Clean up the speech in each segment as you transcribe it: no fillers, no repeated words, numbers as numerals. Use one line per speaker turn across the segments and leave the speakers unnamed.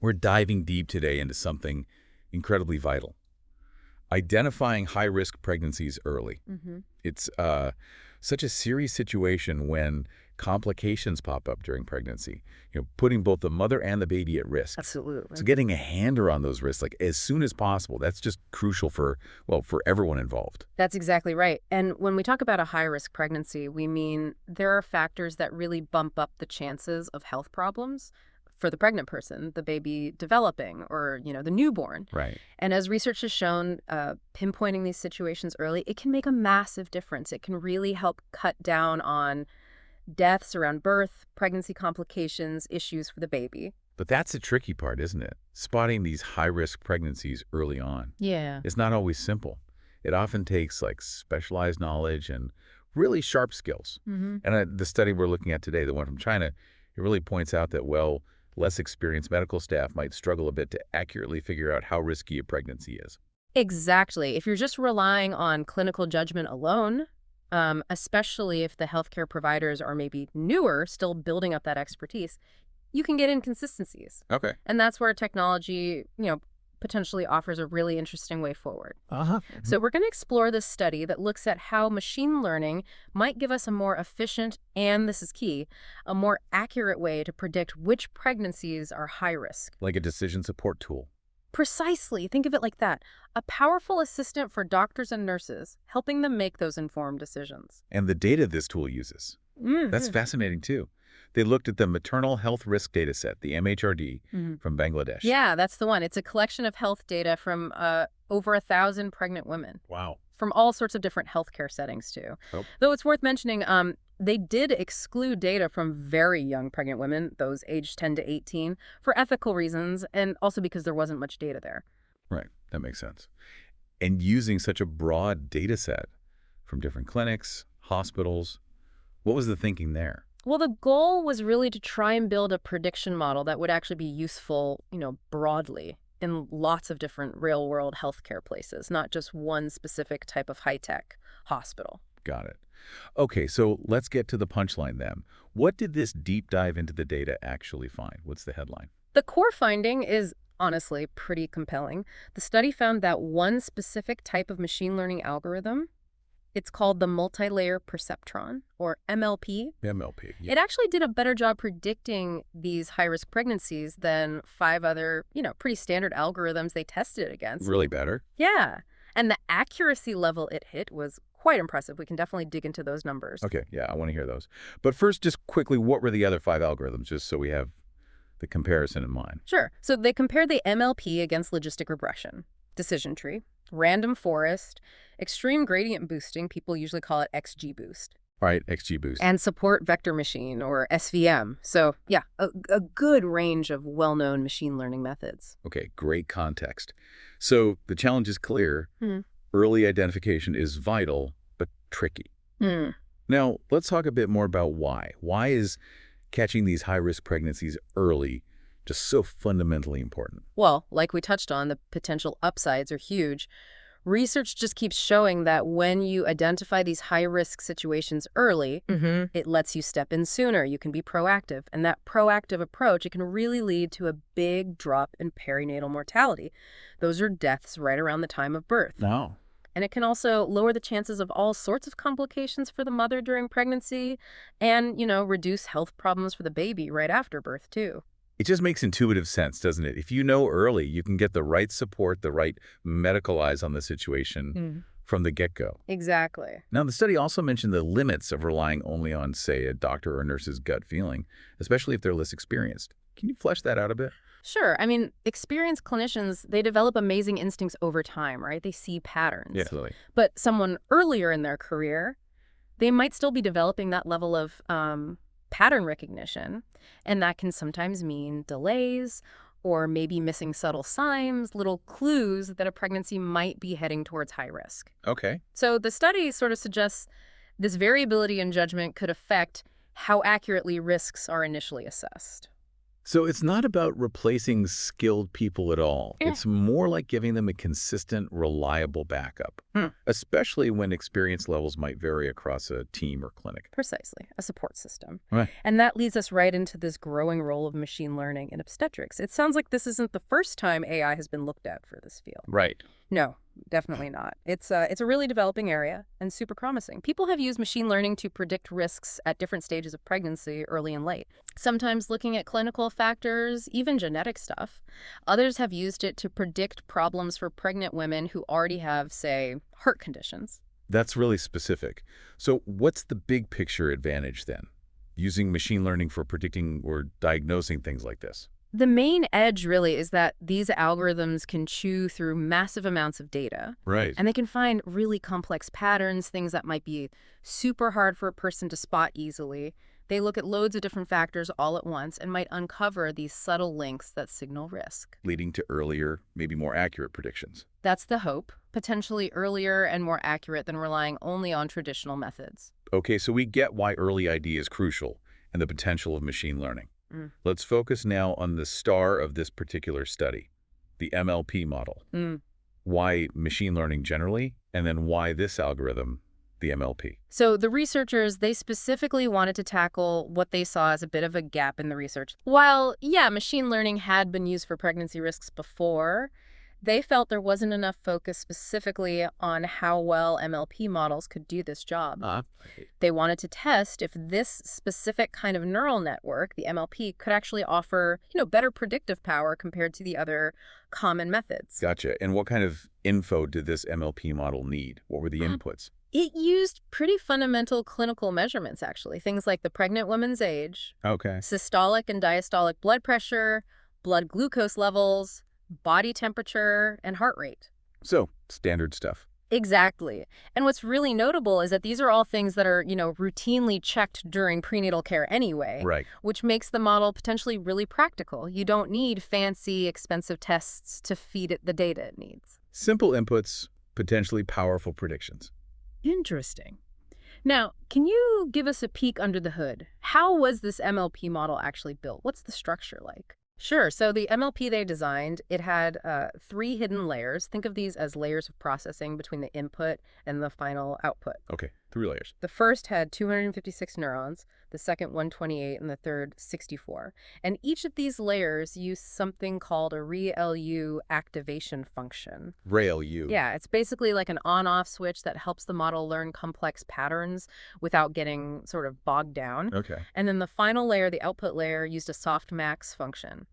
We're diving deep today into something incredibly vital. Identifying high-risk pregnancies early. It's such a serious situation when complications pop up during pregnancy, putting both the mother and the baby at risk.
Absolutely.
So getting a hand around those risks like as soon as possible, that's just crucial for everyone involved.
That's exactly right. And when we talk about a high-risk pregnancy, we mean there are factors that really bump up the chances of health problems for the pregnant person, the baby developing, or, the newborn.
Right.
And as research has shown, pinpointing these situations early, it can make a massive difference. It can really help cut down on deaths around birth, pregnancy complications, issues for the baby.
But that's the tricky part, isn't it? Spotting these high-risk pregnancies early on.
Yeah.
It's not always simple. It often takes specialized knowledge and really sharp skills. And the study we're looking at today, the one from China, it really points out that, less experienced medical staff might struggle a bit to accurately figure out how risky a pregnancy is.
Exactly. If you're just relying on clinical judgment alone, especially if the healthcare providers are maybe newer, still building up that expertise, you can get inconsistencies.
Okay.
And that's where technology, potentially offers a really interesting way forward. So we're going to explore this study that looks at how machine learning might give us a more efficient, and this is key, a more accurate way to predict which pregnancies are high risk.
Like a decision support tool.
Precisely. Think of it like that. A powerful assistant for doctors and nurses, helping them make those informed decisions.
And the data this tool uses. That's fascinating, too. They looked at the maternal health risk data set, the MHRD, from Bangladesh.
Yeah, that's the one. It's a collection of health data from over 1,000 pregnant women.
Wow.
From all sorts of different healthcare settings, too.
Oh.
Though it's worth mentioning, they did exclude data from very young pregnant women, those aged 10 to 18, for ethical reasons, and also because there wasn't much data there.
Right. That makes sense. And using such a broad data set from different clinics, hospitals, what was the thinking there?
Well, the goal was really to try and build a prediction model that would actually be useful, broadly in lots of different real-world healthcare places, not just one specific type of high-tech hospital.
Got it. Okay, so let's get to the punchline then. What did this deep dive into the data actually find? What's the headline?
The core finding is honestly pretty compelling. The study found that one specific type of machine learning algorithm, it's called the Multilayer Perceptron, or MLP.
MLP. Yeah.
It actually did a better job predicting these high-risk pregnancies than 5 other, pretty standard algorithms they tested it against.
Really better?
Yeah. And the accuracy level it hit was quite impressive. We can definitely dig into those numbers.
Okay, yeah, I want to hear those. But first, just quickly, what were the other 5 algorithms, just so we have the comparison in mind?
Sure. So they compared the MLP against logistic regression, decision tree, random forest, extreme gradient boosting, people usually call it XGBoost.
All right, XGBoost.
And support vector machine, or SVM. So yeah, a good range of well-known machine learning methods.
Okay, great context. So the challenge is clear. Early identification is vital, but tricky. Now, let's talk a bit more about why. Why is catching these high-risk pregnancies early just so fundamentally important?
Well, like we touched on, the potential upsides are huge. Research just keeps showing that when you identify these high-risk situations early, it lets you step in sooner. You can be proactive. And that proactive approach, it can really lead to a big drop in perinatal mortality. Those are deaths right around the time of birth.
No.
And it can also lower the chances of all sorts of complications for the mother during pregnancy and, reduce health problems for the baby right after birth, too.
It just makes intuitive sense, doesn't it? If you know early, you can get the right support, the right medical eyes on the situation from the get-go.
Exactly.
Now, the study also mentioned the limits of relying only on, say, a doctor or nurse's gut feeling, especially if they're less experienced. Can you flesh that out a bit?
Sure. I mean, experienced clinicians, they develop amazing instincts over time, right? They see patterns.
Yeah, totally.
But someone earlier in their career, they might still be developing that level of pattern recognition, and that can sometimes mean delays or maybe missing subtle signs, little clues that a pregnancy might be heading towards high risk.
Okay.
So the study sort of suggests this variability in judgment could affect how accurately risks are initially assessed.
So it's not about replacing skilled people at all. It's more like giving them a consistent, reliable backup, especially when experience levels might vary across a team or clinic.
Precisely, a support system.
Right.
And that leads us right into this growing role of machine learning in obstetrics. It sounds like this isn't the first time AI has been looked at for this field.
Right.
No, definitely not. It's a really developing area and super promising. People have used machine learning to predict risks at different stages of pregnancy, early and late. Sometimes looking at clinical factors, even genetic stuff. Others have used it to predict problems for pregnant women who already have, say, heart conditions.
That's really specific. So what's the big picture advantage then, using machine learning for predicting or diagnosing things like this?
The main edge really is that these algorithms can chew through massive amounts of data.
Right.
And they can find really complex patterns, things that might be super hard for a person to spot easily. They look at loads of different factors all at once and might uncover these subtle links that signal risk.
Leading to earlier, maybe more accurate predictions.
That's the hope, potentially earlier and more accurate than relying only on traditional methods.
Okay, so we get why early ID is crucial and the potential of machine learning. Let's focus now on the star of this particular study, the MLP model. Why machine learning generally, and then why this algorithm, the MLP.
So the researchers, they specifically wanted to tackle what they saw as a bit of a gap in the research. While, yeah, machine learning had been used for pregnancy risks before, they felt there wasn't enough focus specifically on how well MLP models could do this job. They wanted to test if this specific kind of neural network, the MLP, could actually offer, better predictive power compared to the other common methods.
Gotcha. And what kind of info did this MLP model need? What were the inputs?
It used pretty fundamental clinical measurements, actually. Things like the pregnant woman's age, systolic and diastolic blood pressure, blood glucose levels, body temperature, and heart rate.
So, standard stuff.
Exactly. And what's really notable is that these are all things that are, routinely checked during prenatal care anyway.
Right.
Which makes the model potentially really practical. You don't need fancy, expensive tests to feed it the data it needs.
Simple inputs, potentially powerful predictions.
Interesting. Now, can you give us a peek under the hood? How was this MLP model actually built? What's the structure like? Sure. So the MLP they designed, it had 3 hidden layers. Think of these as layers of processing between the input and the final output.
Okay, 3 layers.
The first had 256 neurons, the second 128, and the third 64. And each of these layers used something called a ReLU activation function.
ReLU?
Yeah, it's basically like an on-off switch that helps the model learn complex patterns without getting sort of bogged down.
Okay.
And then the final layer, the output layer, used a softmax function.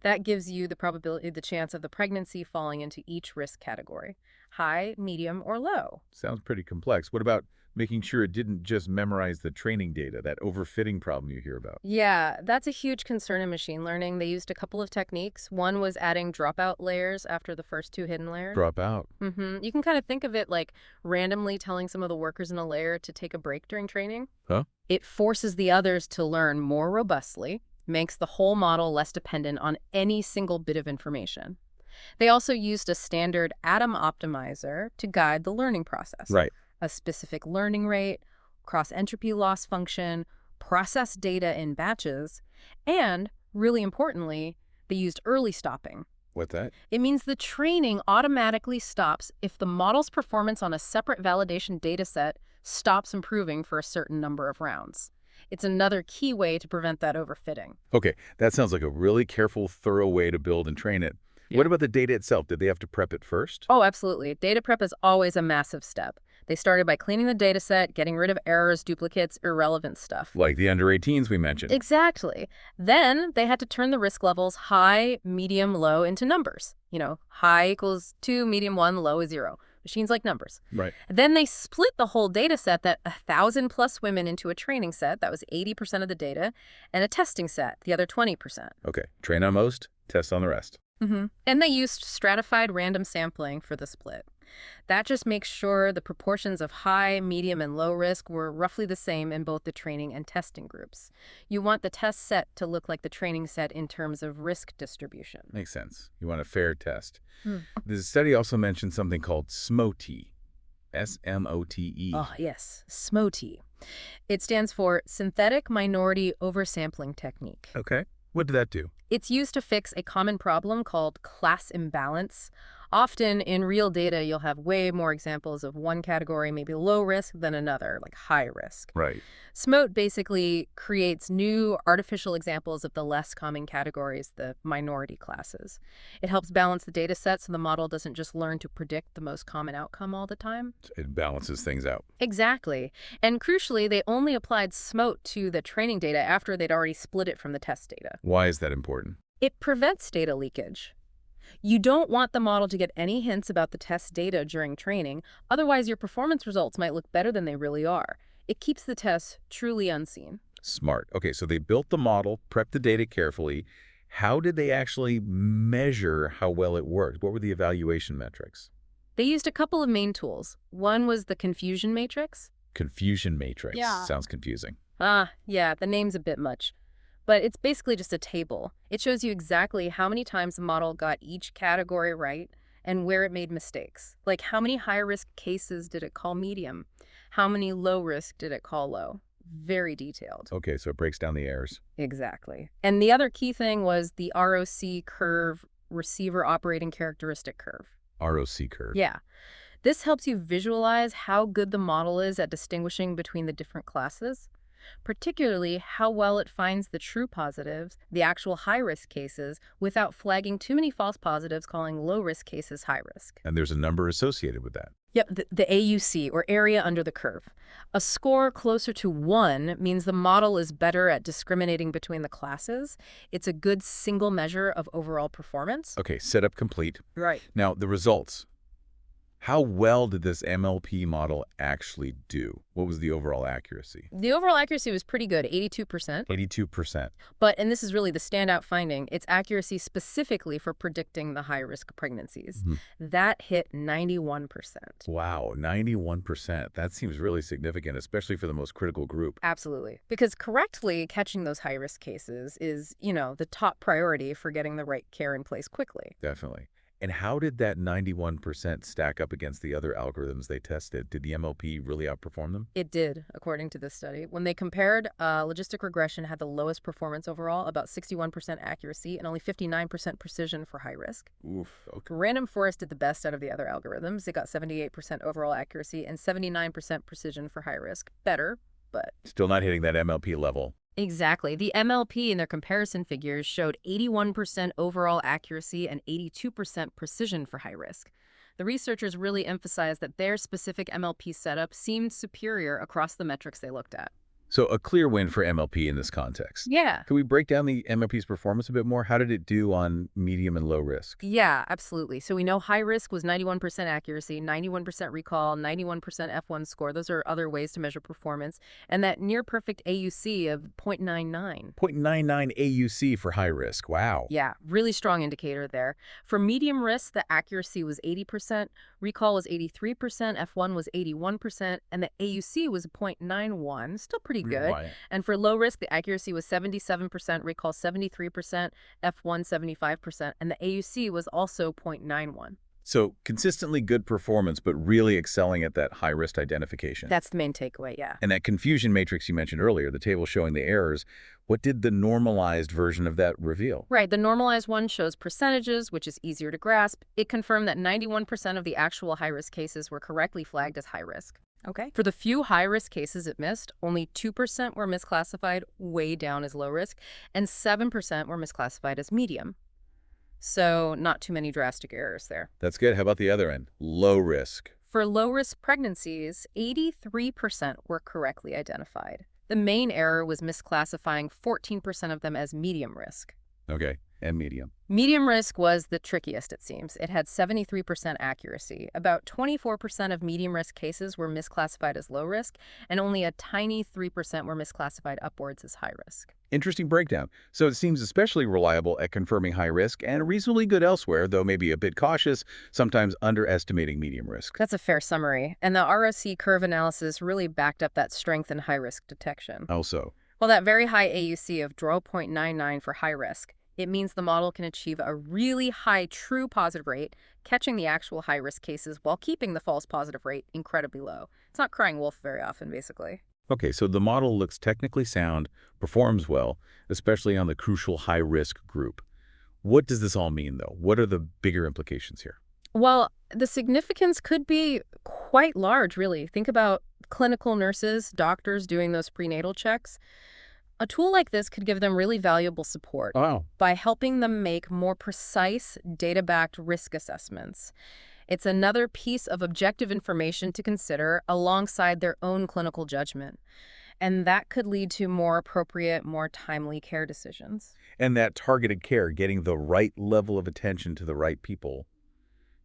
That gives you the chance of the pregnancy falling into each risk category, high, medium, or low.
Sounds pretty complex. What about making sure it didn't just memorize the training data, that overfitting problem you hear about?
Yeah, that's a huge concern in machine learning. They used a couple of techniques. One was adding dropout layers after the first 2 hidden layers.
Dropout?
You can kind of think of it like randomly telling some of the workers in a layer to take a break during training.
Huh?
It forces the others to learn more robustly, makes the whole model less dependent on any single bit of information. They also used a standard atom optimizer to guide the learning process.
Right.
A specific learning rate, cross-entropy loss function, process data in batches, and, really importantly, they used early stopping.
What's that?
It means the training automatically stops if the model's performance on a separate validation dataset stops improving for a certain number of rounds. It's another key way to prevent that overfitting.
Okay, that sounds like a really careful, thorough way to build and train it. Yeah. What about the data itself? Did they have to prep it first?
Oh, absolutely. Data prep is always a massive step. They started by cleaning the data set, getting rid of errors, duplicates, irrelevant stuff.
Like the under 18s we mentioned.
Exactly. Then they had to turn the risk levels high, medium, low into numbers. High equals 2, medium 1, low is 0. Machines like numbers.
Right.
Then they split the whole data set, that 1,000+ women, into a training set, that was 80% of the data, and a testing set, the other 20%.
Okay. Train on most, test on the rest.
And they used stratified random sampling for the split. That just makes sure the proportions of high, medium, and low risk were roughly the same in both the training and testing groups. You want the test set to look like the training set in terms of risk distribution.
Makes sense. You want a fair test. The study also mentioned something called SMOTE. S-M-O-T-E.
Oh, yes. SMOTE. It stands for Synthetic Minority Oversampling Technique.
Okay. What did that do?
It's used to fix a common problem called class imbalance. Often in real data, you'll have way more examples of one category, maybe low risk, than another, like high risk.
Right.
SMOTE basically creates new artificial examples of the less common categories, the minority classes. It helps balance the data set so the model doesn't just learn to predict the most common outcome all the time.
It balances things out.
Exactly. And crucially, they only applied SMOTE to the training data after they'd already split it from the test data.
Why is that important?
It prevents data leakage. You don't want the model to get any hints about the test data during training, otherwise your performance results might look better than they really are. It keeps the tests truly unseen.
Smart. Okay, so they built the model, prepped the data carefully. How did they actually measure how well it worked? What were the evaluation metrics?
They used a couple of main tools. One was the confusion matrix.
Confusion matrix.
Yeah.
Sounds confusing.
Yeah, the name's a bit much. But it's basically just a table. It shows you exactly how many times the model got each category right and where it made mistakes. Like how many high-risk cases did it call medium? How many low-risk did it call low? Very detailed.
Okay, so it breaks down the errors.
Exactly. And the other key thing was the ROC curve, receiver operating characteristic curve.
ROC curve.
Yeah. This helps you visualize how good the model is at distinguishing between the different classes, particularly how well it finds the true positives, the actual high-risk cases, without flagging too many false positives, calling low-risk cases high-risk.
And there's a number associated with that.
Yep, the AUC, or area under the curve. A score closer to 1 means the model is better at discriminating between the classes. It's a good single measure of overall performance.
Okay, setup complete.
Right.
Now, the results. How well did this MLP model actually do? What was the overall accuracy?
The overall accuracy was pretty good, 82%.
82%.
But, and this is really the standout finding, its accuracy specifically for predicting the high-risk pregnancies. That hit 91%.
Wow, 91%. That seems really significant, especially for the most critical group.
Absolutely. Because correctly catching those high-risk cases is, the top priority for getting the right care in place quickly.
Definitely. And how did that 91% stack up against the other algorithms they tested? Did the MLP really outperform them?
It did, according to this study. When they compared, logistic regression had the lowest performance overall, about 61% accuracy and only 59% precision for high risk.
Oof, okay.
Random forest did the best out of the other algorithms. It got 78% overall accuracy and 79% precision for high risk. Better, but
Still not hitting that MLP level.
Exactly. The MLP in their comparison figures showed 81% overall accuracy and 82% precision for high risk. The researchers really emphasized that their specific MLP setup seemed superior across the metrics they looked at.
So a clear win for MLP in this context.
Yeah.
Can we break down the MLP's performance a bit more? How did it do on medium and low risk?
Yeah, absolutely. So we know high risk was 91% accuracy, 91% recall, 91% F1 score. Those are other ways to measure performance. And that near perfect AUC of 0.99.
0.99 AUC for high risk. Wow.
Yeah, really strong indicator there. For medium risk, the accuracy was 80%, recall was 83%, F1 was 81%, and the AUC was 0.91. Still pretty good.
Right.
And for low risk, the accuracy was 77%, recall 73%, F1 75%, and the AUC was also 0.91.
So consistently good performance, but really excelling at that high-risk identification.
That's the main takeaway, yeah.
And that confusion matrix you mentioned earlier, the table showing the errors, what did the normalized version of that reveal?
Right, the normalized one shows percentages, which is easier to grasp. It confirmed that 91% of the actual high-risk cases were correctly flagged as high risk. Okay. For the few high-risk cases it missed, only 2% were misclassified way down as low risk, and 7% were misclassified as medium. So not too many drastic errors there.
That's good. How about the other end? Low risk.
For low-risk pregnancies, 83% were correctly identified. The main error was misclassifying 14% of them as medium risk.
Okay, and medium.
Medium risk was the trickiest, it seems. It had 73% accuracy. About 24% of medium risk cases were misclassified as low risk, and only a tiny 3% were misclassified upwards as high risk.
Interesting breakdown. So it seems especially reliable at confirming high risk and reasonably good elsewhere, though maybe a bit cautious, sometimes underestimating medium risk.
That's a fair summary. And the ROC curve analysis really backed up that strength in high risk detection.
Also,
Well, that very high AUC of 0.99 for high risk, it means the model can achieve a really high true positive rate, catching the actual high-risk cases while keeping the false positive rate incredibly low. It's not crying wolf very often, basically.
Okay, so the model looks technically sound, performs well, especially on the crucial high-risk group. What does this all mean, though? What are the bigger implications here?
Well, the significance could be quite large, really. Think about clinical nurses, doctors doing those prenatal checks. A tool like this could give them really valuable support
Oh,
by helping them make more precise, data-backed risk assessments. It's another piece of objective information to consider alongside their own clinical judgment. And that could lead to more appropriate, more timely care decisions.
and that targeted care, getting the right level of attention to the right people,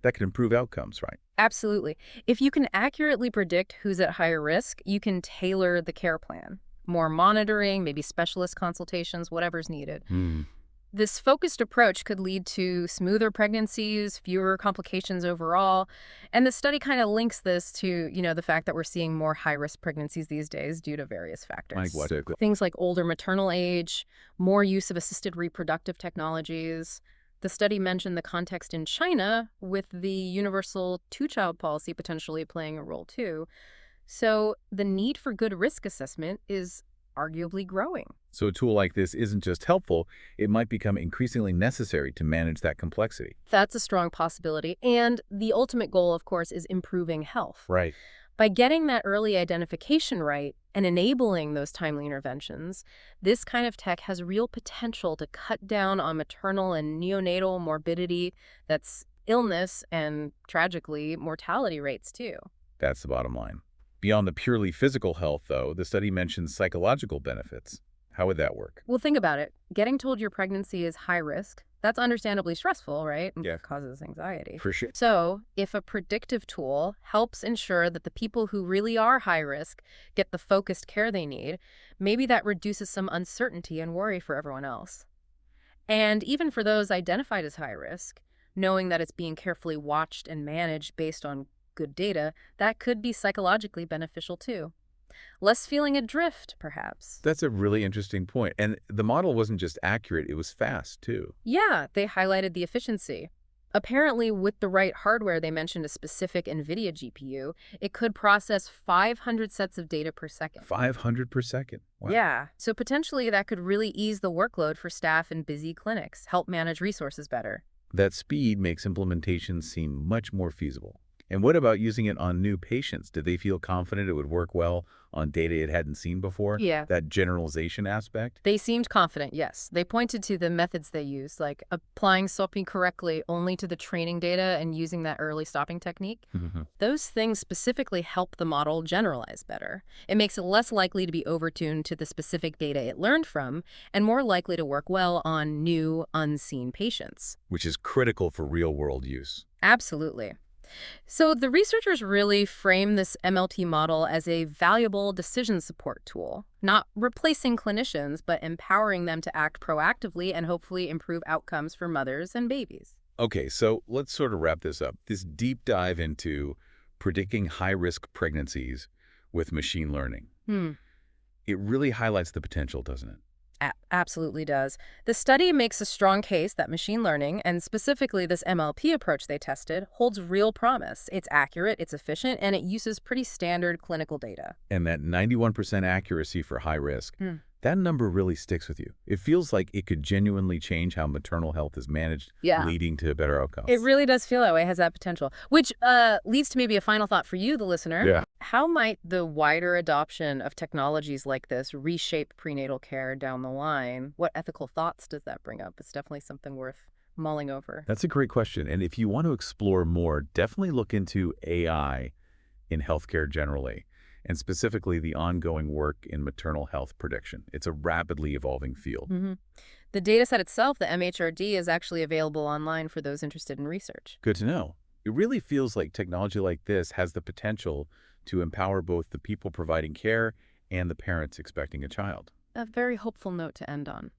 that can improve outcomes, right?
Absolutely. If you can accurately predict who's at higher risk, you can tailor the care plan. More monitoring, maybe specialist consultations, whatever's needed.
Hmm.
This focused approach could lead to smoother pregnancies, fewer complications overall. And the study kind of links this to, the fact that we're seeing more high-risk pregnancies these days due to various
Like
factors.
what?
Things like older maternal age, more use of assisted reproductive technologies. The study mentioned the context in China with the universal two-child policy potentially playing a role too. So the need for good risk assessment is arguably growing.
So a tool like this isn't just helpful, it might become increasingly necessary to manage that complexity.
That's a strong possibility. And the ultimate goal, of course, is improving health.
Right.
By getting that early identification right and enabling those timely interventions, this kind of tech has real potential to cut down on maternal and neonatal morbidity, that's illness and, tragically, mortality rates too.
That's the bottom line. Beyond the purely physical health, though, the study mentions psychological benefits. How would that work?
Well, think about it. Getting told your pregnancy is high risk, that's understandably stressful, right? And
Yeah.
causes anxiety.
For sure.
So, if a predictive tool helps ensure that the people who really are high risk get the focused care they need, maybe that reduces some uncertainty and worry for everyone else. And even for those identified as high risk, knowing that it's being carefully watched and managed based on good data, that could be psychologically beneficial too. Less feeling adrift, perhaps.
That's a really interesting point. And the model wasn't just accurate, it was fast, too.
Yeah, they highlighted the efficiency. Apparently, with the right hardware, they mentioned a specific NVIDIA GPU, it could process 500 sets of data per second.
500 per second. Wow.
Yeah, so potentially that could really ease the workload for staff in busy clinics, help manage resources better.
That speed makes implementation seem much more feasible. And what about using it on new patients? Did they feel confident it would work well on data it hadn't seen before?
Yeah.
That generalization aspect?
They seemed confident, yes. They pointed to the methods they used, like applying SOPI correctly only to the training data and using that early stopping technique. Those things specifically help the model generalize better. It makes it less likely to be overtuned to the specific data it learned from and more likely to work well on new, unseen patients.
Which is critical for real-world use.
Absolutely. So the researchers really frame this MLT model as a valuable decision support tool, not replacing clinicians, but empowering them to act proactively and hopefully improve outcomes for mothers and babies.
Okay, so let's sort of wrap this up. This deep dive into predicting high-risk pregnancies with machine learning. It really highlights the potential, doesn't it?
Absolutely does. The study makes a strong case that machine learning, and specifically this MLP approach they tested, holds real promise. It's accurate, it's efficient, and it uses pretty standard clinical data.
And that 91% accuracy for high risk, that number really sticks with you. It feels like it could genuinely change how maternal health is managed, leading to better outcomes.
It really does feel that way, has that potential. Which leads to maybe a final thought for you, the listener.
Yeah.
How might the wider adoption of technologies like this reshape prenatal care down the line? What ethical thoughts does that bring up? It's definitely something worth mulling over.
That's a great question. And if you want to explore more, definitely look into AI in healthcare generally, and specifically the ongoing work in maternal health prediction. It's a rapidly evolving field.
The data set itself, the MHRD, is actually available online for those interested in research.
Good to know. It really feels like technology like this has the potential to empower both the people providing care and the parents expecting a child.
A very hopeful note to end on.